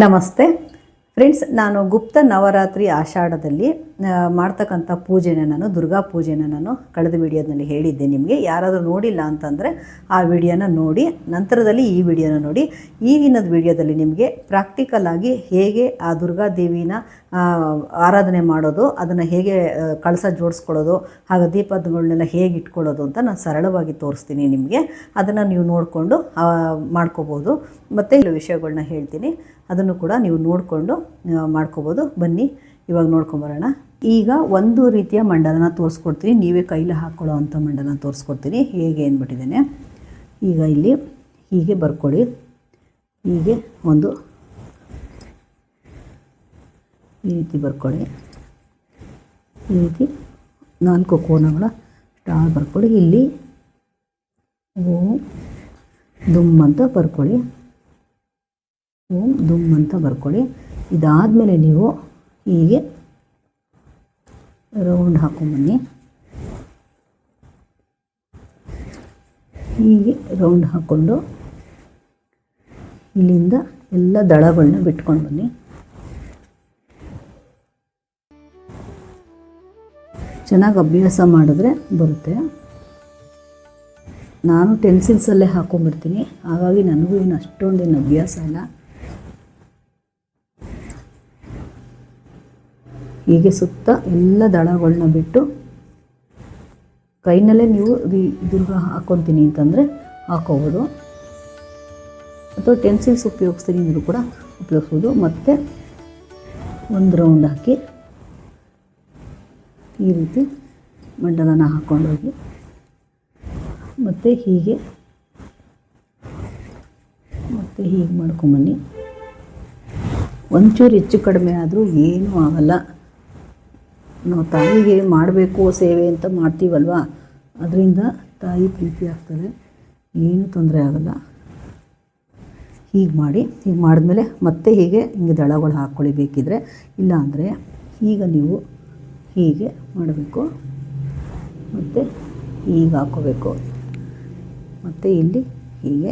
ನಮಸ್ತೆ ಫ್ರೆಂಡ್ಸ್, ನಾನು ಗುಪ್ತ ನವರಾತ್ರಿ ಆಷಾಢದಲ್ಲಿ ಮಾಡ್ತಕ್ಕಂಥ ಪೂಜೆನ ದುರ್ಗಾ ಪೂಜೆನ ಕಳೆದ ವಿಡಿಯೋದಲ್ಲಿ ಹೇಳಿದ್ದೆ. ನಿಮಗೆ ಯಾರಾದರೂ ನೋಡಿಲ್ಲ ಅಂತಂದರೆ ಆ ವಿಡಿಯೋನ ನೋಡಿ, ನಂತರದಲ್ಲಿ ಈ ವಿಡಿಯೋನ ನೋಡಿ. ಈಗಿನ ವಿಡಿಯೋದಲ್ಲಿ ನಿಮಗೆ ಪ್ರಾಕ್ಟಿಕಲ್ ಆಗಿ ಹೇಗೆ ಆ ದುರ್ಗಾ ದೇವಿನ ಆರಾಧನೆ ಮಾಡೋದು, ಅದನ್ನು ಹೇಗೆ ಕಳಸ ಜೋಡಿಸ್ಕೊಳ್ಳೋದು, ಹಾಗೆ ದೀಪಗಳನ್ನೆಲ್ಲ ಹೇಗೆ ಇಟ್ಕೊಳ್ಳೋದು ಅಂತ ನಾನು ಸರಳವಾಗಿ ತೋರಿಸ್ತೀನಿ ನಿಮಗೆ. ಅದನ್ನು ನೀವು ನೋಡಿಕೊಂಡು ಮಾಡ್ಕೋಬೋದು. ಮತ್ತು ಇಲ್ಲಿ ವಿಷಯಗಳನ್ನ ಹೇಳ್ತೀನಿ, ಅದನ್ನು ಕೂಡ ನೀವು ನೋಡಿಕೊಂಡು ಮಾಡ್ಕೋಬೋದು. ಬನ್ನಿ ಇವಾಗ ನೋಡ್ಕೊಂಬರೋಣ. ಈಗ ಒಂದು ರೀತಿಯ ಮಂಡಲನ ತೋರಿಸ್ಕೊಡ್ತೀನಿ, ನೀವೇ ಕೈಲಿ ಹಾಕ್ಕೊಳ್ಳೋ ಅಂಥ ಮಂಡಲನ ತೋರಿಸ್ಕೊಡ್ತೀನಿ ಹೇಗೆ ಅಂದ್ಬಿಟ್ಟಿದ್ದೇನೆ. ಈಗ ಇಲ್ಲಿ ಹೀಗೆ ಬರ್ಕೊಳ್ಳಿ. ಹೀಗೆ ಒಂದು ಈ ರೀತಿ ಬರ್ಕೊಳ್ಳಿ. ಈ ರೀತಿ 4 ಕೋನಗಳ ಸ್ಟಾರ್ ಬರ್ಕೊಳ್ಳಿ. ಇಲ್ಲಿ ಓಂ ದುಮ್ ಅಂತ ಬರ್ಕೊಳ್ಳಿ. ಓಂ ದುಮ್ ಅಂತ ಬರ್ಕೊಳ್ಳಿ. ಇದಾದಮೇಲೆ ನೀವು ಹೀಗೆ ರೌಂಡ್ ಹಾಕೊಂಬನ್ನಿ. ಹೀಗೆ ರೌಂಡ್ ಹಾಕ್ಕೊಂಡು ಇಲ್ಲಿಂದ ಎಲ್ಲ ದಳಗಳನ್ನ ಬಿಟ್ಕೊಂಡು ಬನ್ನಿ. ಚೆನ್ನಾಗಿ ಅಭ್ಯಾಸ ಮಾಡಿದ್ರೆ ಬರುತ್ತೆ. ನಾನು ಟೆನ್ಸಿಲ್ಸಲ್ಲೇ ಹಾಕೊಂಡ್ಬಿಡ್ತೀನಿ, ಹಾಗಾಗಿ ನನಗೂ ಏನು ಅಷ್ಟೊಂದೇನು ಅಭ್ಯಾಸ ಇಲ್ಲ. ಹೀಗೆ ಸುತ್ತ ಎಲ್ಲ ದಳಗಳನ್ನ ಬಿಟ್ಟು ಕೈನಲ್ಲೇ ನೀವು ದುರ್ಗಾ ಹಾಕ್ಕೊತೀನಿ ಅಂತಂದರೆ ಹಾಕೋಬೋದು, ಅಥವಾ ಟೆನ್ಸಿಲ್ಸ್ ಉಪಯೋಗಿಸ್ತೀನಿ ಅಂದರೂ ಕೂಡ ಉಪಯೋಗಿಸ್ಬೋದು. ಮತ್ತು ಒಂದು ರೌಂಡ್ ಹಾಕಿ ಈ ರೀತಿ ಮಂಡಲನ ಹಾಕ್ಕೊಂಡೋಗಿ ಮತ್ತು ಹೀಗೆ ಮಾಡ್ಕೊಂಬನ್ನಿ. ಒಂಚೂರು ಹೆಚ್ಚು ಕಡಿಮೆ ಆದರೂ ಏನೂ ಆಗಲ್ಲ. ನಾವು ತಾಯಿಗೆ ಮಾಡಬೇಕು ಸೇವೆ ಅಂತ ಮಾಡ್ತೀವಲ್ವ, ಅದರಿಂದ ತಾಯಿ ಪ್ರೀತಿ ಆಗ್ತದೆ, ಏನೂ ತೊಂದರೆ ಆಗಲ್ಲ. ಹೀಗೆ ಮಾಡಿ, ಹೀಗೆ ಮಾಡಿದ್ಮೇಲೆ ಮತ್ತೆ ಹಿಂಗೆ ದಳಗಳು ಹಾಕ್ಕೊಳ್ಳಿ ಬೇಕಿದ್ರೆ. ಇಲ್ಲ ಅಂದರೆ ಈಗ ನೀವು ಹೀಗೆ ಮಾಡಬೇಕು, ಮತ್ತು ಹೀಗೆ ಹಾಕ್ಕೋಬೇಕು. ಮತ್ತು ಇಲ್ಲಿ ಹೀಗೆ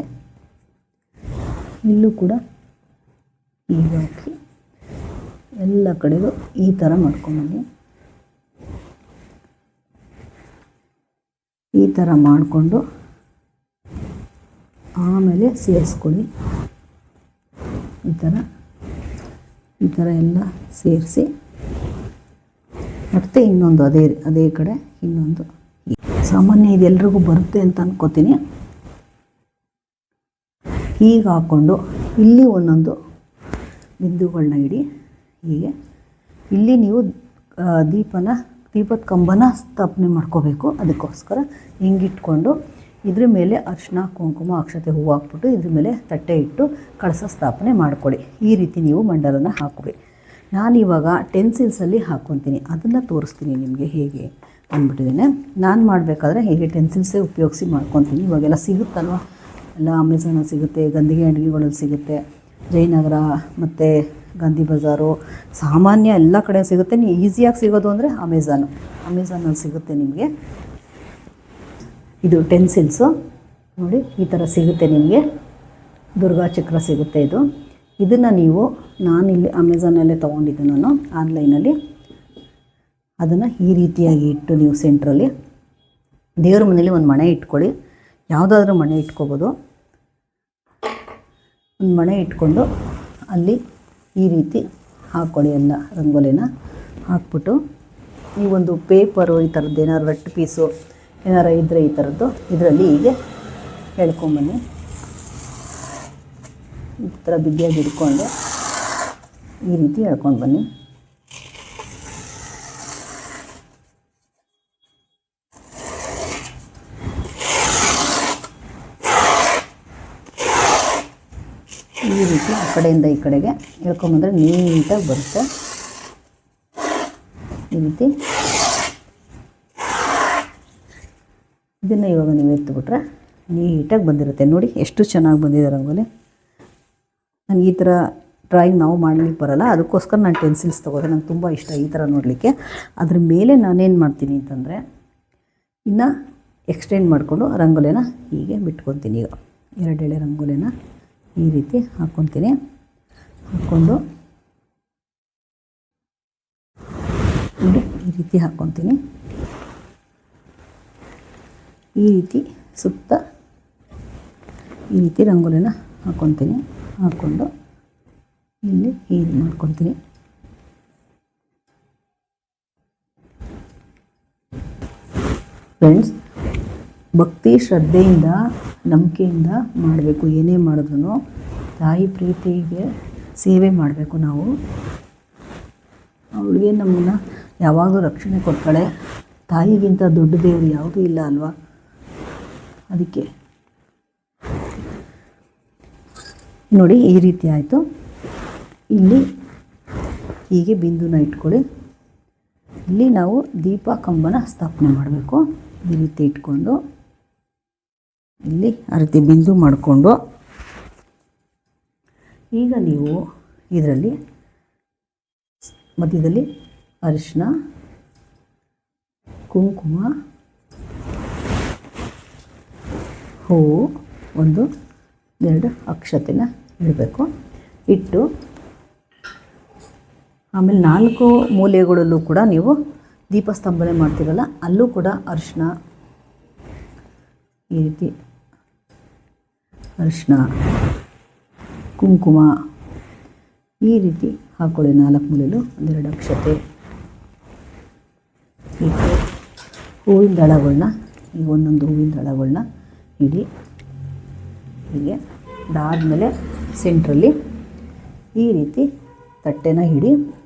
ಇಲ್ಲೂ ಕೂಡ ಹೀಗೆ ಹಾಕಿ ಎಲ್ಲ ಕಡೆಗೂ ಈ ಥರ ಮಾಡ್ಕೊಂಬನ್ನಿ. ಈ ಥರ ಮಾಡಿಕೊಂಡು ಆಮೇಲೆ ಸೇರಿಸ್ಕೊಳ್ಳಿ. ಈ ಥರ ಎಲ್ಲ ಸೇರಿಸಿ ಮತ್ತು ಇನ್ನೊಂದು ಅದೇ ಕಡೆ ಇನ್ನೊಂದು. ಸಾಮಾನ್ಯ ಇದೆಲ್ರಿಗೂ ಬರುತ್ತೆ ಅಂತ ಅನ್ಕೋತೀನಿ. ಹೀಗೆ ಹಾಕ್ಕೊಂಡು ಇಲ್ಲಿ ಒಂದೊಂದು ಬಿಂದುಗಳನ್ನ ಇಡಿ. ಹೀಗೆ ಇಲ್ಲಿ ನೀವು ದೀಪದ ಕಂಬನ ಸ್ಥಾಪನೆ ಮಾಡ್ಕೋಬೇಕು. ಅದಕ್ಕೋಸ್ಕರ ಹಿಂಗಿಟ್ಕೊಂಡು ಇದ್ರ ಮೇಲೆ ಅರಿಶಿನ ಕುಂಕುಮ ಅಕ್ಷತೆ ಹೂವು ಹಾಕ್ಬಿಟ್ಟು ಇದ್ರ ಮೇಲೆ ತಟ್ಟೆ ಇಟ್ಟು ಕಳಸ ಸ್ಥಾಪನೆ ಮಾಡ್ಕೊಳ್ಳಿ. ಈ ರೀತಿ ನೀವು ಮಂಡಲನ ಹಾಕ್ಕೊಳ್ಳಿ. ನಾನಿವಾಗ ಟೆನ್ಸಿಲ್ಸಲ್ಲಿ ಹಾಕ್ಕೊತೀನಿ, ಅದನ್ನು ತೋರಿಸ್ತೀನಿ ನಿಮಗೆ ಹೇಗೆ ಅಂದ್ಬಿಟ್ಟಿದ್ದೇನೆ. ನಾನು ಮಾಡಬೇಕಾದ್ರೆ ಹೀಗೆ ಟೆನ್ಸಿಲ್ಸೇ ಉಪಯೋಗಿಸಿ ಮಾಡ್ಕೊತೀನಿ. ಇವಾಗೆಲ್ಲ ಸಿಗುತ್ತಲ್ವ, ಎಲ್ಲ ಅಮೆಝಾನಲ್ಲಿ ಸಿಗುತ್ತೆ, ಗಂಧಿಗೆ ಅಡುಗೆಗಳಲ್ಲಿ ಸಿಗುತ್ತೆ, ಜಯನಗರ ಮತ್ತು ಗಾಂಧಿ ಬಜಾರು, ಸಾಮಾನ್ಯ ಎಲ್ಲ ಕಡೆ ಸಿಗುತ್ತೆ. ನೀವು ಈಸಿಯಾಗಿ ಸಿಗೋದು ಅಂದರೆ ಅಮೆಝಾನಲ್ಲಿ ಸಿಗುತ್ತೆ ನಿಮಗೆ. ಇದು ಟೆನ್ಸಿಲ್ಸು ನೋಡಿ, ಈ ಥರ ಸಿಗುತ್ತೆ ನಿಮಗೆ. ದುರ್ಗಾ ಚಕ್ರ ಸಿಗುತ್ತೆ ಇದನ್ನು ನಾನಿಲ್ಲಿ ಅಮೆಝಾನಲ್ಲೇ ತೊಗೊಂಡಿದ್ದೆ, ನಾನು ಆನ್ಲೈನಲ್ಲಿ. ಅದನ್ನು ಈ ರೀತಿಯಾಗಿ ಇಟ್ಟು ನೀವು ಸೆಂಟ್ರಲ್ಲಿ ದೇವ್ರ ಮನೇಲಿ ಒಂದು ಮಣೆ ಇಟ್ಕೊಳ್ಳಿ. ಯಾವುದಾದ್ರೂ ಮಣೆ ಇಟ್ಕೋಬೋದು. ಒಂದು ಮಣೆ ಇಟ್ಕೊಂಡು ಅಲ್ಲಿ ಈ ರೀತಿ ಹಾಕ್ಕೊಳ್ಳಿ. ಎಲ್ಲ ರಂಗೋಲಿನ ಹಾಕ್ಬಿಟ್ಟು ನೀವೊಂದು ಪೇಪರು ಈ ಥರದ್ದು ಏನಾದ್ರು ರಟ್ಟು ಪೀಸು ಏನಾರು ಇದ್ದರೆ ಈ ಥರದ್ದು ಇದರಲ್ಲಿ ಹೀಗೆ ಎಳ್ಕೊಂಬನ್ನಿ. ಈ ಥರ ಬಿಗಿಯಾಗಿ ಹಿಡ್ಕೊಂಡು ಈ ರೀತಿ ಎಳ್ಕೊಂಡು ಬನ್ನಿ. ಈ ರೀತಿ ಆ ಕಡೆಯಿಂದ ಈ ಕಡೆಗೆ ಎಳ್ಕೊಂಬಂದರೆ ನೀಟಾಗಿ ಬರುತ್ತೆ. ಈ ರೀತಿ ಇದನ್ನು ಇವಾಗ ನೀವು ಎತ್ತಿಬಿಟ್ರೆ ನೀಟಾಗಿ ಬಂದಿರುತ್ತೆ. ನೋಡಿ ಎಷ್ಟು ಚೆನ್ನಾಗಿ ಬಂದಿದೆ ರಂಗೋಲಿ. ನನಗೆ ಈ ಥರ ಡ್ರಾಯಿಂಗ್ ನಾವು ಮಾಡಲಿಕ್ಕೆ ಬರೋಲ್ಲ, ಅದಕ್ಕೋಸ್ಕರ ನಾನು ಟೆನ್ಸಿಲ್ಸ್ ತೊಗೋದೆ. ನನಗೆ ತುಂಬ ಇಷ್ಟ ಈ ಥರ ನೋಡಲಿಕ್ಕೆ. ಅದ್ರ ಮೇಲೆ ನಾನೇನು ಮಾಡ್ತೀನಿ ಅಂತಂದರೆ ಇನ್ನು ಎಕ್ಸ್ಟೆಂಡ್ ಮಾಡಿಕೊಂಡು ರಂಗೋಲಿನ ಹೀಗೆ ಬಿಟ್ಕೊತೀನಿ. ಈಗ 2 ಎಳೆ ರಂಗೋಲಿನ ಈ ರೀತಿ ಹಾಕ್ಕೊತೀನಿ. ಹಾಕ್ಕೊಂಡು ನೋಡಿ ಈ ರೀತಿ ಹಾಕ್ಕೊತೀನಿ. ಈ ರೀತಿ ಸುತ್ತ ಈ ರೀತಿ ರಂಗೋಲಿನ ಹಾಕ್ಕೊತೀನಿ. ಹಾಕ್ಕೊಂಡು ಇಲ್ಲಿ ಹೀಗೆ ಮಾಡ್ಕೊತೀನಿ. ಫ್ರೆಂಡ್ಸ್, ಭಕ್ತಿ ಶ್ರದ್ಧೆಯಿಂದ ನಂಬಿಕೆಯಿಂದ ಮಾಡಬೇಕು. ಏನೇ ಮಾಡಿದ್ರೂ ತಾಯಿ ಪ್ರೀತಿಗೆ ಸೇವೆ ಮಾಡಬೇಕು ನಾವು. ಅವಳಿಗೆ ನಮ್ಮನ್ನು ಯಾವಾಗಲೂ ರಕ್ಷಣೆ ಕೊಡ್ತಾಳೆ. ತಾಯಿಗಿಂತ ದೊಡ್ಡ ದೇವರು ಯಾವುದೂ ಇಲ್ಲ ಅಲ್ವಾ? ಅದಕ್ಕೆ ನೋಡಿ ಈ ರೀತಿ ಆಯಿತು. ಇಲ್ಲಿ ಹೀಗೆ ಬಿಂದುನ ಇಟ್ಕೊಳ್ಳಿ. ಇಲ್ಲಿ ನಾವು ದೀಪ ಕಂಬನ ಸ್ಥಾಪನೆ ಮಾಡಬೇಕು. ಈ ರೀತಿ ಇಟ್ಕೊಂಡು ಇಲ್ಲಿ ಆ ರೀತಿ ಬಿಂದು ಮಾಡಿಕೊಂಡು ಈಗ ನೀವು ಇದರಲ್ಲಿ ಮಧ್ಯದಲ್ಲಿ ಅರಿಶಿನ, ಕುಂಕುಮ, ಹೂವು, 1-2 ಅಕ್ಷತೆನ ಇಡಬೇಕು. ಇಟ್ಟು ಆಮೇಲೆ 4 ಮೂಲೆಗಳಲ್ಲೂ ಕೂಡ ನೀವು ದೀಪ ಸ್ತಂಭನೆ ಮಾಡ್ತೀರಲ್ಲ, ಅಲ್ಲೂ ಕೂಡ ಅರಿಶಿನ, ಈ ರೀತಿ ಅರಿಶಿನ, ಕುಂಕುಮ ಈ ರೀತಿ ಹಾಕ್ಕೊಳ್ಳಿ. 4 ಮೂಲೆಯಲ್ಲೂ 1-2 ಅಕ್ಷತೆ ಇಟ್ಟು ಹೂವಿನ ದಳಗಳನ್ನ ಈಗ ಒಂದೊಂದು ಹೂವಿನ ದಳಗಳನ್ನ ಇಡಿ. ಹೀಗೆ ಅದಾದಮೇಲೆ ಸೆಂಟ್ರಲ್ಲಿ ಈ ರೀತಿ ತಟ್ಟೆನ ಹಿಡಿ.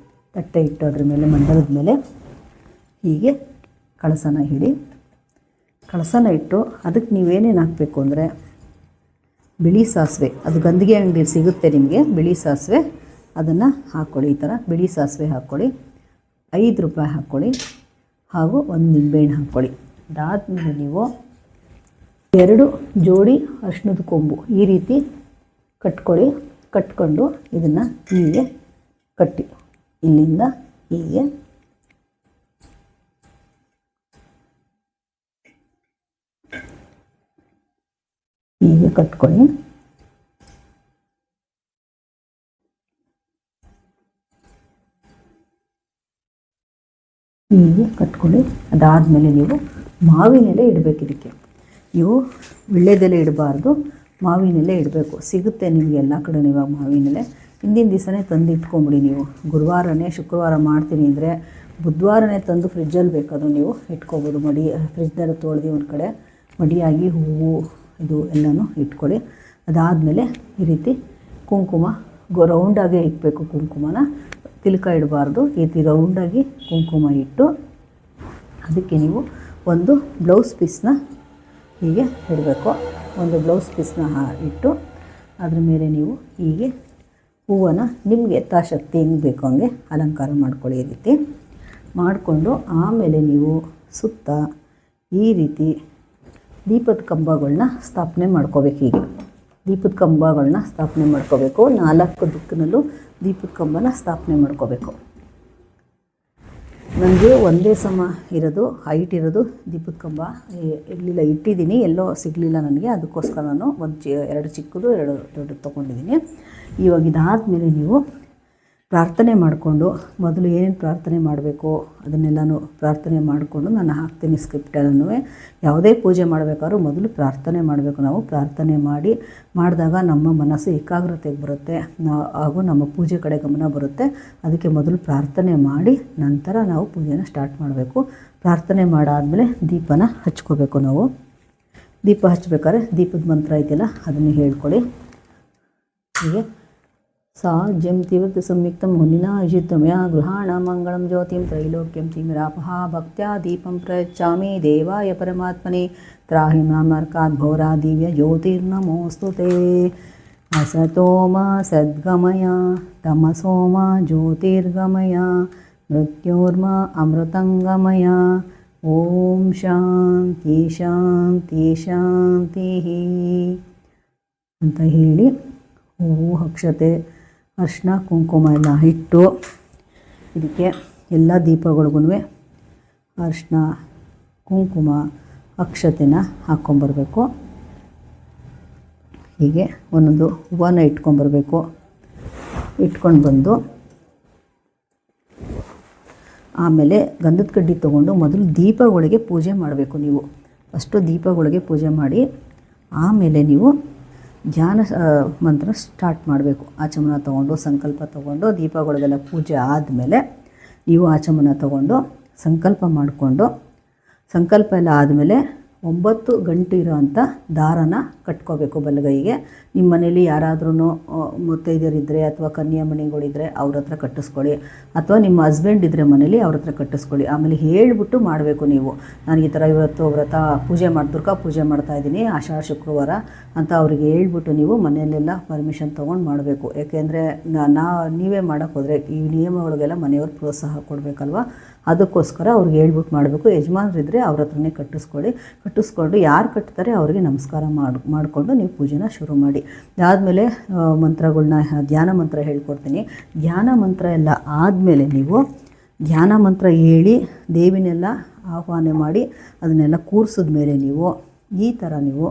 ತಟ್ಟೆ ಇಟ್ಟು ಅದ್ರ ಮೇಲೆ ಮಂಡಲದ ಮೇಲೆ ಹೀಗೆ ಕಳಸನ ಹಿಡಿ. ಕಳಸನ ಇಟ್ಟು ಅದಕ್ಕೆ ನೀವೇನೇನು ಹಾಕಬೇಕು ಅಂದರೆ ಬಿಳಿ ಸಾಸಿವೆ, ಅದು ಗಂದಿಗೆ ಅಂಗಡಿಯಲ್ಲಿ ಸಿಗುತ್ತೆ ನಿಮಗೆ. ಬಿಳಿ ಸಾಸಿವೆ ಅದನ್ನು ಹಾಕ್ಕೊಳ್ಳಿ. ಈ ಥರ ಬಿಳಿ ಸಾಸಿವೆ ಹಾಕ್ಕೊಳ್ಳಿ. 5 ರೂಪಾಯಿ ಹಾಕ್ಕೊಳ್ಳಿ. ಹಾಗೂ 1 ನಿಂಬೆಹಣ್ಣು ಹಾಕ್ಕೊಳ್ಳಿ. ಅದಾದಮೇಲೆ ನೀವು 2 ಜೋಡಿ ಅರಿಶಿಣದ ಕೊಂಬು ಈ ರೀತಿ ಕಟ್ಕೊಳ್ಳಿ. ಕಟ್ಕೊಂಡು ಇದನ್ನು ಹೀಗೆ ಕಟ್ಟಿ, ಇಲ್ಲಿಂದ ಹೀಗೆ ಹೀಗೆ ಕಟ್ಕೊಳ್ಳಿ. ಹೀಗೆ ಕಟ್ಕೊಳ್ಳಿ. ಅದಾದಮೇಲೆ ನೀವು ಮಾವಿನೆಲೆ ಇಡಬೇಕು. ಇದಕ್ಕೆ ನೀವು ವೀಳ್ಯದೆಲೆ ಇಡಬಾರ್ದು, ಮಾವಿನೆಲೆ ಇಡಬೇಕು. ಸಿಗುತ್ತೆ ನಿಮಗೆ ಎಲ್ಲ ಕಡೆ. ಇವಾಗ ಮಾವಿನೆಲೆ ಹಿಂದಿನ ದಿವಸನೇ ತಂದು ಇಟ್ಕೊಂಬಿಡಿ. ನೀವು ಗುರುವಾರನೇ ಶುಕ್ರವಾರ ಮಾಡ್ತೀನಿ ಅಂದರೆ ಬುಧವಾರನೇ ತಂದು ಫ್ರಿಜ್ಜಲ್ಲಿ ಬೇಕಾದರೂ ನೀವು ಇಟ್ಕೊಬೋದು. ಮಡಿ ಫ್ರಿಜ್ನೆಲ್ಲ ತೊಳೆದು ಒಂದು ಕಡೆ ಮಡಿಯಾಗಿ ಹೂವು ಇದು ಎಲ್ಲನೂ ಇಟ್ಕೊಳ್ಳಿ. ಅದಾದಮೇಲೆ ಈ ರೀತಿ ಕುಂಕುಮ ರೌಂಡಾಗೇ ಇಡಬೇಕು. ಕುಂಕುಮನ ತಿಲಕ ಇಡಬಾರ್ದು. ಈ ರೀತಿ ರೌಂಡಾಗಿ ಕುಂಕುಮ ಇಟ್ಟು ಅದಕ್ಕೆ ನೀವು ಒಂದು ಬ್ಲೌಸ್ ಪೀಸ್ನ ಹೀಗೆ ಇಡಬೇಕು. ಒಂದು ಬ್ಲೌಸ್ ಪೀಸ್ನ ಇಟ್ಟು ಅದ್ರ ಮೇಲೆ ನೀವು ಹೀಗೆ ಹೂವನ್ನು ನಿಮಗೆ ಯಥಾಶಕ್ತಿ ಹೆಂಗೆ ಬೇಕು ಹಂಗೆ ಅಲಂಕಾರ ಮಾಡ್ಕೊಳ್ಳಿ. ಈ ರೀತಿ ಮಾಡಿಕೊಂಡು ಆಮೇಲೆ ನೀವು ಸುತ್ತ ಈ ರೀತಿ ದೀಪದ ಕಂಬಗಳನ್ನ ಸ್ಥಾಪನೆ ಮಾಡ್ಕೋಬೇಕು. ಹೀಗೆ ದೀಪದ ಕಂಬಗಳನ್ನ ಸ್ಥಾಪನೆ ಮಾಡ್ಕೋಬೇಕು. 4 ದಿಕ್ಕಿನಲ್ಲೂ ದೀಪದ ಕಂಬನ ಸ್ಥಾಪನೆ ಮಾಡ್ಕೋಬೇಕು. ನನಗೆ ಒಂದೇ ಸಮ ಇರೋದು ಹೈಟ್ ಇರೋದು ದೀಪದ ಕಂಬ ಇರಲಿಲ್ಲ. ಇಟ್ಟಿದ್ದೀನಿ, ಎಲ್ಲೋ ಸಿಗಲಿಲ್ಲ ನನಗೆ. ಅದಕ್ಕೋಸ್ಕರ ನಾನು 2 ಚಿಕ್ಕದು 2 ದೊಡ್ಡದು ತೊಗೊಂಡಿದ್ದೀನಿ. ಇವಾಗ ಇದಾದಮೇಲೆ ನೀವು ಪ್ರಾರ್ಥನೆ ಮಾಡಿಕೊಂಡು ಮೊದಲು ಏನೇನು ಪ್ರಾರ್ಥನೆ ಮಾಡಬೇಕು ಅದನ್ನೆಲ್ಲನೂ ಪ್ರಾರ್ಥನೆ ಮಾಡಿಕೊಂಡು ನಾನು ಹಾಕ್ತೀನಿ ಸ್ಕ್ರಿಪ್ಟಲ್ಲೂ. ಯಾವುದೇ ಪೂಜೆ ಮಾಡಬೇಕಾದ್ರೂ ಮೊದಲು ಪ್ರಾರ್ಥನೆ ಮಾಡಬೇಕು. ನಾವು ಪ್ರಾರ್ಥನೆ ಮಾಡಿದಾಗ ನಮ್ಮ ಮನಸ್ಸು ಏಕಾಗ್ರತೆಗೆ ಬರುತ್ತೆ, ಹಾಗೂ ನಮ್ಮ ಪೂಜೆ ಕಡೆ ಗಮನ ಬರುತ್ತೆ. ಅದಕ್ಕೆ ಮೊದಲು ಪ್ರಾರ್ಥನೆ ಮಾಡಿ ನಂತರ ನಾವು ಪೂಜೆನ ಸ್ಟಾರ್ಟ್ ಮಾಡಬೇಕು. ಪ್ರಾರ್ಥನೆ ಮಾಡಾದಮೇಲೆ ದೀಪನ ಹಚ್ಕೋಬೇಕು. ನಾವು ದೀಪ ಹಚ್ಬೇಕಾದ್ರೆ ದೀಪದ ಮಂತ್ರ ಇದೆಯಲ್ಲ ಅದನ್ನು ಹೇಳ್ಕೊಳ್ಳಿ. ಹೀಗೆ सा जं तीव्रत संयुक्तं मुनिना युजितमया गृहाण मंगलम ज्योतिं त्रैलोक्यं तिमिरापहा भक्त्या दीपं प्रयच्छामि देवाय परमात्मने त्राहि मामर्कात् घोरा दिव्य ज्योतिर्नमोऽस्तु ते असतो मा सद्गमय तमसो मा ज्योतिर्गमय मृत्योर्मा अमृतंगमय ओम शांति शांति शांतिः ಅಂತ ಹೇಳಿ ಹೂವು ಅಕ್ಷತೆ ಅರಿಶಿನ ಕುಂಕುಮ ಎಲ್ಲ ಇಟ್ಟು ಇದಕ್ಕೆ ಎಲ್ಲ ದೀಪಗಳಿಗೂ ಅರಿಶಿನ ಕುಂಕುಮ ಅಕ್ಷತೆನ ಹಾಕ್ಕೊಂಬರ್ಬೇಕು. ಹೀಗೆ ಒಂದೊಂದು ಹೂವನ್ನ ಇಟ್ಕೊಂಬರ್ಬೇಕು. ಇಟ್ಕೊಂಡು ಬಂದು ಆಮೇಲೆ ಗಂಧದ ಕಡ್ಡಿ ತೊಗೊಂಡು ಮೊದಲು ದೀಪಗಳಿಗೆ ಪೂಜೆ ಮಾಡಬೇಕು. ನೀವು ಫಸ್ಟು ದೀಪಗಳಿಗೆ ಪೂಜೆ ಮಾಡಿ ಆಮೇಲೆ ನೀವು ಧ್ಯಾನ ಮಂತ್ರ ಸ್ಟಾರ್ಟ್ ಮಾಡಬೇಕು. ಆಚಮನ ತೊಗೊಂಡು ಸಂಕಲ್ಪ ತೊಗೊಂಡು ದೀಪಗಳಿಗೆಲ್ಲ ಪೂಜೆ ಆದಮೇಲೆ ನೀವು ಆಚಮನ ತೊಗೊಂಡು ಸಂಕಲ್ಪ ಮಾಡಿಕೊಂಡು ಸಂಕಲ್ಪ ಎಲ್ಲ ಆದಮೇಲೆ 9 ಗಂಟೆ ಇರೋವಂಥ ದಾರನ ಕಟ್ಕೋಬೇಕು ಬಲಗೈಗೆ. ನಿಮ್ಮ ಮನೇಲಿ ಯಾರಾದ್ರೂ ಮುತ್ತೈದರಿದ್ದರೆ ಅಥವಾ ಕನ್ಯಾಮಣಿಗಳಿದ್ದರೆ ಅವ್ರ ಹತ್ರ ಕಟ್ಟಿಸ್ಕೊಳ್ಳಿ, ಅಥವಾ ನಿಮ್ಮ ಹಸ್ಬೆಂಡ್ ಇದ್ದರೆ ಮನೇಲಿ ಅವ್ರ ಹತ್ರ ಕಟ್ಟಿಸ್ಕೊಳ್ಳಿ. ಆಮೇಲೆ ಹೇಳಿಬಿಟ್ಟು ಮಾಡಬೇಕು. ನೀವು ನಾನು ಈ ಥರ ಇವತ್ತು ವ್ರತ ಪೂಜೆ ದುರ್ಗಾ ಪೂಜೆ ಮಾಡ್ತಾಯಿದ್ದೀನಿ ಆಷಾಢ ಶುಕ್ರವಾರ ಅಂತ ಅವ್ರಿಗೆ ಹೇಳ್ಬಿಟ್ಟು ನೀವು ಮನೆಯಲ್ಲೆಲ್ಲ ಪರ್ಮಿಷನ್ ತೊಗೊಂಡು ಮಾಡಬೇಕು. ಯಾಕೆಂದರೆ ನೀವೇ ಮಾಡೋಕ್ಕೆ ಹೋದರೆ ಈ ನಿಯಮಗಳಿಗೆಲ್ಲ ಮನೆಯವ್ರು ಪ್ರೋತ್ಸಾಹ ಕೊಡಬೇಕಲ್ವ, ಅದಕ್ಕೋಸ್ಕರ ಅವ್ರಿಗೆ ಹೇಳ್ಬಿಟ್ಟು ಮಾಡಬೇಕು. ಯಜಮಾನರಿದ್ದರೆ ಅವ್ರ ಹತ್ರನೇ ಕಟ್ಟಿಸ್ಕೊಂಡು ಯಾರು ಕಟ್ತಾರೆ ಅವರಿಗೆ ನಮಸ್ಕಾರ ಮಾಡಿಕೊಂಡು ನೀವು ಪೂಜೆನ ಶುರು ಮಾಡಿ. ಅದಾದಮೇಲೆ ಮಂತ್ರಗಳನ್ನ ಧ್ಯಾನ ಮಂತ್ರ ಹೇಳ್ಕೊಡ್ತೀನಿ. ಧ್ಯಾನ ಮಂತ್ರ ಎಲ್ಲ ಆದಮೇಲೆ ನೀವು ಧ್ಯಾನ ಮಂತ್ರ ಹೇಳಿ ದೇವಿನೆಲ್ಲ ಆಹ್ವಾನ ಮಾಡಿ ಅದನ್ನೆಲ್ಲ ಕೂರಿಸಿದ ಮೇಲೆ ನೀವು ಈ ಥರ ನೀವು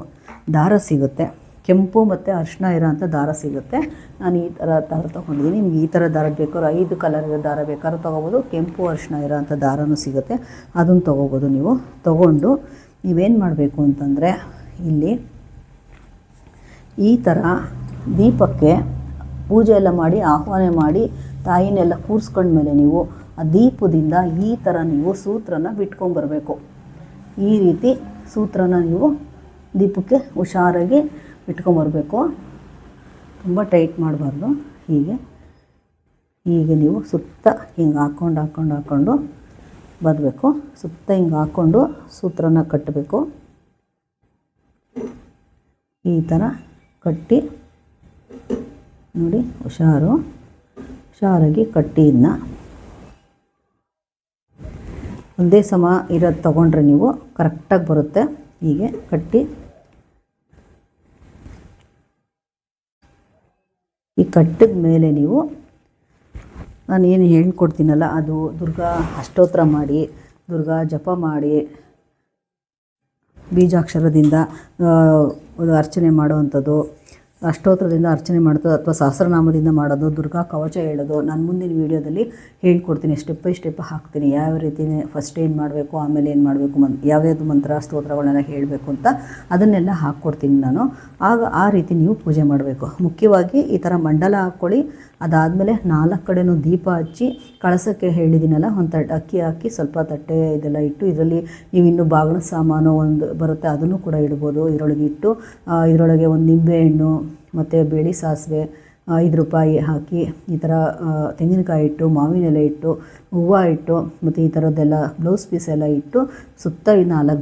ದಾರ ಸಿಗುತ್ತೆ, ಕೆಂಪು ಮತ್ತು ಅರಿಶಿನ ಇರೋಂಥ ದಾರ ಸಿಗುತ್ತೆ. ನಾನು ಈ ಥರ ದಾರ ತೊಗೊಂಡಿದ್ದೀನಿ. ನಿಮ್ಗೆ ಈ ಥರ ದಾರ ಬೇಕಾದ್ರೂ 5 ಕಲರ್ ದಾರ ಬೇಕಾದ್ರೂ ತೊಗೋಬೋದು. ಕೆಂಪು ಅರಿಶಿನ ಇರೋಂಥ ದಾರನೂ ಸಿಗುತ್ತೆ, ಅದನ್ನು ತೊಗೋಬೋದು. ನೀವು ತೊಗೊಂಡು ನೀವೇನು ಮಾಡಬೇಕು ಅಂತಂದರೆ ಇಲ್ಲಿ ಈ ಥರ ದೀಪಕ್ಕೆ ಪೂಜೆ ಎಲ್ಲ ಮಾಡಿ ಆಹ್ವಾನ ಮಾಡಿ ತಾಯಿನೆಲ್ಲ ಕೂರಿಸ್ಕೊಂಡ್ಮೇಲೆ ನೀವು ಆ ದೀಪದಿಂದ ಈ ಥರ ನೀವು ಸೂತ್ರನ ಬಿಟ್ಕೊಂಬರಬೇಕು. ಈ ರೀತಿ ಸೂತ್ರನ ನೀವು ದೀಪಕ್ಕೆ ಹುಷಾರಾಗಿ ಬಿಟ್ಕೊಂಬರಬೇಕು. ತುಂಬ ಟೈಟ್ ಮಾಡಬಾರ್ದು. ಹೀಗೆ ನೀವು ಸುತ್ತ ಹಿಂಗೆ ಹಾಕ್ಕೊಂಡು ಬರಬೇಕು. ಸುತ್ತ ಹಿಂಗೆ ಹಾಕ್ಕೊಂಡು ಸೂತ್ರನ ಕಟ್ಟಬೇಕು. ಈ ಥರ ಕಟ್ಟಿ ನೋಡಿ, ಹುಷಾರಾಗಿ ಕಟ್ಟಿ ಇದನ್ನ ಒಂದೇ ಸಮ ಇರೋದು ತೊಗೊಂಡ್ರೆ ನೀವು ಕರೆಕ್ಟಾಗಿ ಬರುತ್ತೆ. ಹೀಗೆ ಕಟ್ಟಿ ಈ ಕಟ್ಟಿದ ಮೇಲೆ ನೀವು ನಾನು ಏನು ಹೇಳ್ಕೊಡ್ತೀನಲ್ಲ ಅದು ದುರ್ಗಾ ಅಷ್ಟೋತ್ರ ಮಾಡಿ, ದುರ್ಗಾ ಜಪ ಮಾಡಿ, ಬೀಜಾಕ್ಷರದಿಂದ ಅರ್ಚನೆ ಮಾಡುವಂಥದ್ದು, ಅಷ್ಟೋತ್ರದಿಂದ ಅರ್ಚನೆ ಮಾಡೋದು ಅಥವಾ ಸಹಸ್ರನಾಮದಿಂದ ಮಾಡೋದು, ದುರ್ಗಾ ಕವಚ ಹೇಳೋದು ನಾನು ಮುಂದಿನ ವೀಡಿಯೋದಲ್ಲಿ ಹೇಳ್ಕೊಡ್ತೀನಿ. ಸ್ಟೆಪ್ ಬೈ ಸ್ಟೆಪ್ ಹಾಕ್ತೀನಿ. ಯಾವ ರೀತಿ ಫಸ್ಟ್ ಏನು ಮಾಡಬೇಕು, ಆಮೇಲೆ ಏನು ಮಾಡಬೇಕು, ಯಾವ್ಯಾವುದು ಮಂತ್ರ ಸ್ತೋತ್ರಗಳನ್ನೆಲ್ಲ ಹೇಳಬೇಕು ಅಂತ ಅದನ್ನೆಲ್ಲ ಹಾಕ್ಕೊಡ್ತೀನಿ ನಾನು. ಆಗ ಆ ರೀತಿ ನೀವು ಪೂಜೆ ಮಾಡಬೇಕು. ಮುಖ್ಯವಾಗಿ ಈ ಥರ ಮಂಡಲ ಹಾಕ್ಕೊಳ್ಳಿ. ಅದಾದಮೇಲೆ 4 ಕಡೆನೂ ದೀಪ ಹಚ್ಚಿ ಕಳಸಕ್ಕೆ ಹೇಳಿದ್ದೀನಲ್ಲ, ಒಂದು ಅಕ್ಕಿ ಹಾಕಿ ಸ್ವಲ್ಪ ತಟ್ಟೆ ಇದೆಲ್ಲ ಇಟ್ಟು, ಇದರಲ್ಲಿ ನೀವು ಇನ್ನೂ ಬಾಗಿನ ಸಾಮಾನು ಒಂದು ಬರುತ್ತೆ ಅದನ್ನು ಕೂಡ ಇಡ್ಬೋದು. ಇದರೊಳಗೆ ಇಟ್ಟು ಇದರೊಳಗೆ ಒಂದು ನಿಂಬೆಹಣ್ಣು ಮತ್ತು ಬೇಳೆ ಸಾಸಿವೆ 5 ರೂಪಾಯಿ ಹಾಕಿ ಈ ಥರ ತೆಂಗಿನಕಾಯಿ ಇಟ್ಟು, ಮಾವಿನ ಎಲೆ ಇಟ್ಟು, ಹೂವು ಇಟ್ಟು ಮತ್ತು ಈ ಥರದ್ದೆಲ್ಲ ಬ್ಲೌಸ್ ಪೀಸ್ ಎಲ್ಲ ಇಟ್ಟು ಸುತ್ತ 4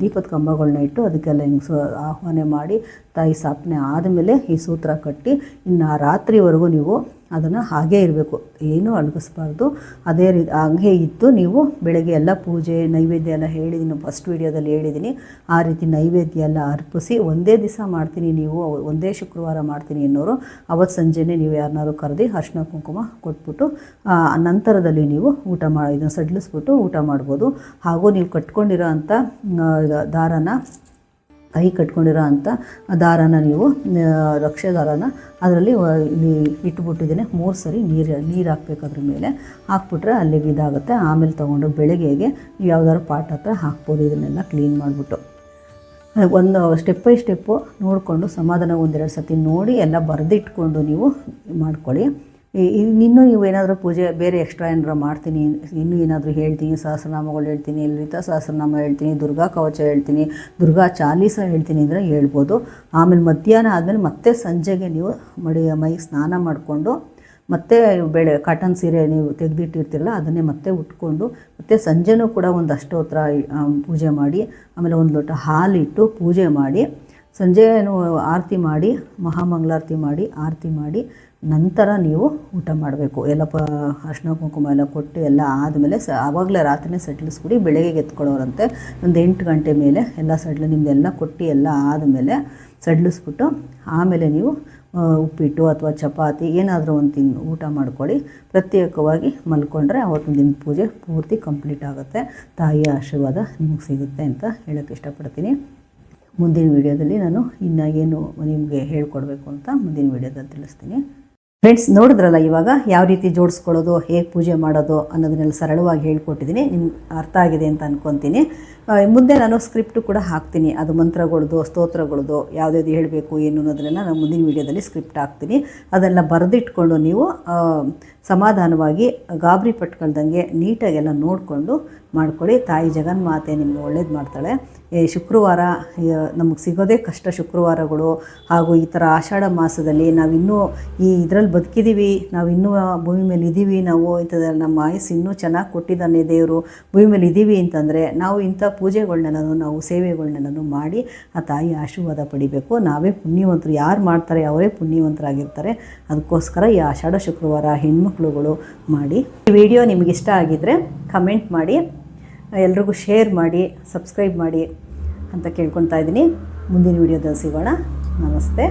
ದೀಪದ ಕಂಬಗಳನ್ನ ಇಟ್ಟು ಅದಕ್ಕೆಲ್ಲ ಹಿಂಗೆ ಆಹ್ವಾನ ಮಾಡಿ ತಾಯಿ ಸ್ಥಾಪನೆ ಆದಮೇಲೆ ಈ ಸೂತ್ರ ಕಟ್ಟಿ ಇನ್ನು ರಾತ್ರಿವರೆಗೂ ನೀವು ಅದನ್ನು ಹಾಗೇ ಇರಬೇಕು, ಏನೂ ಅಡಗಿಸ್ಬಾರ್ದು. ಅದೇ ರೀತಿ ಹಂಗೆ ಇತ್ತು ನೀವು ಬೆಳಗ್ಗೆ ಎಲ್ಲ ಪೂಜೆ ನೈವೇದ್ಯ ಎಲ್ಲ ಹೇಳಿದ್ದೀನಿ, ಫಸ್ಟ್ ವೀಡಿಯೋದಲ್ಲಿ ಹೇಳಿದ್ದೀನಿ. ಆ ರೀತಿ ನೈವೇದ್ಯ ಎಲ್ಲ ಅರ್ಪಿಸಿ ಒಂದೇ ದಿವಸ ಮಾಡ್ತೀನಿ, ನೀವು ಒಂದೇ ಶುಕ್ರವಾರ ಮಾಡ್ತೀನಿ ಅನ್ನೋರು ಅವತ್ತು ಸಂಜೆನೇ ನೀವು ಯಾರನ್ನಾರು ಕರೆದು ಅರಿಶಿನ ಕುಂಕುಮ ಕೊಟ್ಬಿಟ್ಟು ನಂತರದಲ್ಲಿ ನೀವು ಊಟ ಇದನ್ನು ಸಡಿಲಿಸ್ಬಿಟ್ಟು ಊಟ ಮಾಡ್ಬೋದು. ಹಾಗೂ ನೀವು ಕಟ್ಕೊಂಡಿರೋ ಅಂಥ ದಾರನ ಕೈ ಕಟ್ಕೊಂಡಿರೋ ಅಂಥ ದಾರನ ನೀವು ರಕ್ಷೆ ದಾರನ ಅದರಲ್ಲಿ ಇಲ್ಲಿ ಇಟ್ಬಿಟ್ಟಿದ್ದೇನೆ. 3 ಸರಿ ನೀರು ಹಾಕ್ಬೇಕು. ಅದ್ರ ಮೇಲೆ ಹಾಕ್ಬಿಟ್ರೆ ಅಲ್ಲಿಗೆ ಇದಾಗುತ್ತೆ. ಆಮೇಲೆ ತೊಗೊಂಡು ಬೆಳಗ್ಗೆಗೆ ನೀವು ಯಾವ್ದಾದ್ರು ಪಾಟ್ ಹತ್ರ ಹಾಕ್ಬೋದು. ಇದನ್ನೆಲ್ಲ ಕ್ಲೀನ್ ಮಾಡಿಬಿಟ್ಟು ಒಂದು ಸ್ಟೆಪ್ ಬೈ ಸ್ಟೆಪ್ಪು ನೋಡಿಕೊಂಡು ಸಮಾಧಾನ 1-2 ಸತಿ ನೋಡಿ ಎಲ್ಲ ಬರೆದಿಟ್ಕೊಂಡು ನೀವು ಮಾಡ್ಕೊಳ್ಳಿ. ಇನ್ನೂ ನೀವು ಏನಾದರೂ ಪೂಜೆ ಬೇರೆ ಎಕ್ಸ್ಟ್ರಾ ಏನಾರು ಮಾಡ್ತೀನಿ, ಇನ್ನೂ ಏನಾದರೂ ಹೇಳ್ತೀನಿ, ಸಹಸ್ರನಾಮಗಳು ಹೇಳ್ತೀನಿ, ಲಲಿತಾ ಸಹಸ್ರನಾಮ ಹೇಳ್ತೀನಿ, ದುರ್ಗಾ ಕವಚ ಹೇಳ್ತೀನಿ, ದುರ್ಗಾ ಚಾಲೀಸ ಹೇಳ್ತೀನಿ ಅಂದರೆ ಹೇಳ್ಬೋದು. ಆಮೇಲೆ ಮಧ್ಯಾಹ್ನ ಆದಮೇಲೆ ಮತ್ತೆ ಸಂಜೆಗೆ ನೀವು ಮೈಗೆ ಸ್ನಾನ ಮಾಡಿಕೊಂಡು ಮತ್ತೆ ಕಾಟನ್ ಸೀರೆ ನೀವು ತೆಗೆದಿಟ್ಟಿರ್ತೀರಲ್ಲ ಅದನ್ನೇ ಮತ್ತೆ ಉಟ್ಕೊಂಡು ಮತ್ತೆ ಸಂಜೆನೂ ಕೂಡ ಒಂದು ಅಷ್ಟೋತ್ರ ಪೂಜೆ ಮಾಡಿ, ಆಮೇಲೆ 1 ಲೋಟ ಹಾಲಿಟ್ಟು ಪೂಜೆ ಮಾಡಿ, ಸಂಜೆನೂ ಆರತಿ ಮಾಡಿ, ಮಹಾಮಂಗಳಾರತಿ ಮಾಡಿ ಆರತಿ ಮಾಡಿ ನಂತರ ನೀವು ಊಟ ಮಾಡಬೇಕು. ಎಲ್ಲ ಅರಿಶಿನ ಕುಂಕುಮ ಎಲ್ಲ ಕೊಟ್ಟು ಎಲ್ಲ ಆದಮೇಲೆ ಆವಾಗಲೇ ರಾತ್ರಿನೇ ಸಡಿಲಿಸ್ಬಿಡಿ. ಬೆಳಗ್ಗೆ ಎತ್ಕೊಳ್ಳೋರಂತೆ ಒಂದು 8 ಗಂಟೆ ಮೇಲೆ ಎಲ್ಲ ನಿಮ್ಮದೆಲ್ಲ ಕೊಟ್ಟು ಎಲ್ಲ ಆದಮೇಲೆ ಸಡಿಲಿಸ್ಬಿಟ್ಟು ಆಮೇಲೆ ನೀವು ಉಪ್ಪಿಟ್ಟು ಅಥವಾ ಚಪಾತಿ ಏನಾದರೂ ಒಂದು ಊಟ ಮಾಡ್ಕೊಳ್ಳಿ. ಪ್ರತ್ಯೇಕವಾಗಿ ಮಲ್ಕೊಂಡ್ರೆ ಅವತ್ತಿನ ದಿನ ಪೂಜೆ ಪೂರ್ತಿ ಕಂಪ್ಲೀಟ್ ಆಗುತ್ತೆ. ತಾಯಿಯ ಆಶೀರ್ವಾದ ನಿಮಗೆ ಸಿಗುತ್ತೆ ಅಂತ ಹೇಳೋಕ್ಕೆ ಇಷ್ಟಪಡ್ತೀನಿ. ಮುಂದಿನ ವೀಡಿಯೋದಲ್ಲಿ ನಾನು ಇನ್ನು ಏನು ನಿಮಗೆ ಹೇಳ್ಕೊಡ್ಬೇಕು ಅಂತ ಮುಂದಿನ ವೀಡಿಯೋದಲ್ಲಿ ತಿಳಿಸ್ತೀನಿ. ಫ್ರೆಂಡ್ಸ್ ನೋಡಿದ್ರಲ್ಲ ಇವಾಗ ಯಾವ ರೀತಿ ಜೋಡಿಸ್ಕೊಳ್ಳೋದು, ಹೇಗೆ ಪೂಜೆ ಮಾಡೋದು ಅನ್ನೋದನ್ನೆಲ್ಲ ಸರಳವಾಗಿ ಹೇಳ್ಕೊಟ್ಟಿದ್ದೀನಿ. ನಿಮ್ಗೆ ಅರ್ಥ ಆಗಿದೆ ಅಂತ ಅಂದ್ಕೊತೀನಿ. ಮುಂದೆ ನಾನು ಸ್ಕ್ರಿಪ್ಟು ಕೂಡ ಹಾಕ್ತೀನಿ, ಅದು ಮಂತ್ರಗಳದ್ದು, ಸ್ತೋತ್ರಗಳದ್ದು ಯಾವುದ್ಯಾವುದು ಹೇಳಬೇಕು ಏನು ಅನ್ನೋದನ್ನೆಲ್ಲ ನಾನು ಮುಂದಿನ ವೀಡಿಯೋದಲ್ಲಿ ಸ್ಕ್ರಿಪ್ಟ್ ಹಾಕ್ತೀನಿ. ಅದೆಲ್ಲ ಬರೆದಿಟ್ಕೊಂಡು ನೀವು ಸಮಾಧಾನವಾಗಿ ಗಾಬರಿ ಪಟ್ಕೊಳ್ದಂಗೆ ನೀಟಾಗೆಲ್ಲ ನೋಡಿಕೊಂಡು ಮಾಡ್ಕೊಳ್ಳಿ. ತಾಯಿ ಜಗನ್ಮಾತೆ ನಿಮ್ಗೆ ಒಳ್ಳೇದು ಮಾಡ್ತಾಳೆ. ಈ ಶುಕ್ರವಾರ ನಮಗೆ ಸಿಗೋದೇ ಕಷ್ಟ ಶುಕ್ರವಾರಗಳು. ಹಾಗೂ ಈ ಥರ ಆಷಾಢ ಮಾಸದಲ್ಲಿ ನಾವಿನ್ನೂ ಇದರಲ್ಲಿ ಬದುಕಿದ್ದೀವಿ, ನಾವು ಇನ್ನೂ ಭೂಮಿ ಮೇಲೆ ಇದ್ದೀವಿ, ನಾವು ಇಂಥದ್ದು ನಮ್ಮ ಆಯಸ್ಸು ಇನ್ನೂ ಚೆನ್ನಾಗಿ ಕೊಟ್ಟಿದ್ದಾನೆ ದೇವರು, ಭೂಮಿ ಮೇಲೆ ಇದ್ದೀವಿ ಅಂತಂದರೆ ನಾವು ಇಂಥ ಪೂಜೆಗಳನ್ನೆಲ್ಲನೂ ನಾವು ಸೇವೆಗಳನ್ನೆಲ್ಲನೂ ಮಾಡಿ ಆ ತಾಯಿ ಆಶೀರ್ವಾದ ಪಡಿಬೇಕು. ನಾವೇ ಪುಣ್ಯವಂತರು, ಯಾರು ಮಾಡ್ತಾರೆ ಅವರೇ ಪುಣ್ಯವಂತರಾಗಿರ್ತಾರೆ. ಅದಕ್ಕೋಸ್ಕರ ಈ ಆಷಾಢ ಶುಕ್ರವಾರ ಹೆಣ್ಮಕ್ಳುಗಳು ಮಾಡಿ. ಈ ವಿಡಿಯೋ ನಿಮಗೆ ಇಷ್ಟ ಆಗಿದ್ದರೆ ಕಮೆಂಟ್ ಮಾಡಿ, ಎಲ್ರಿಗೂ ಶೇರ್ ಮಾಡಿ, ಸಬ್ಸ್ಕ್ರೈಬ್ ಮಾಡಿ ಅಂತ ಕೇಳ್ಕೊತಾ ಇದ್ದೀನಿ. ಮುಂದಿನ ವಿಡಿಯೋದಲ್ಲಿ ಸಿಗೋಣ. ನಮಸ್ತೆ.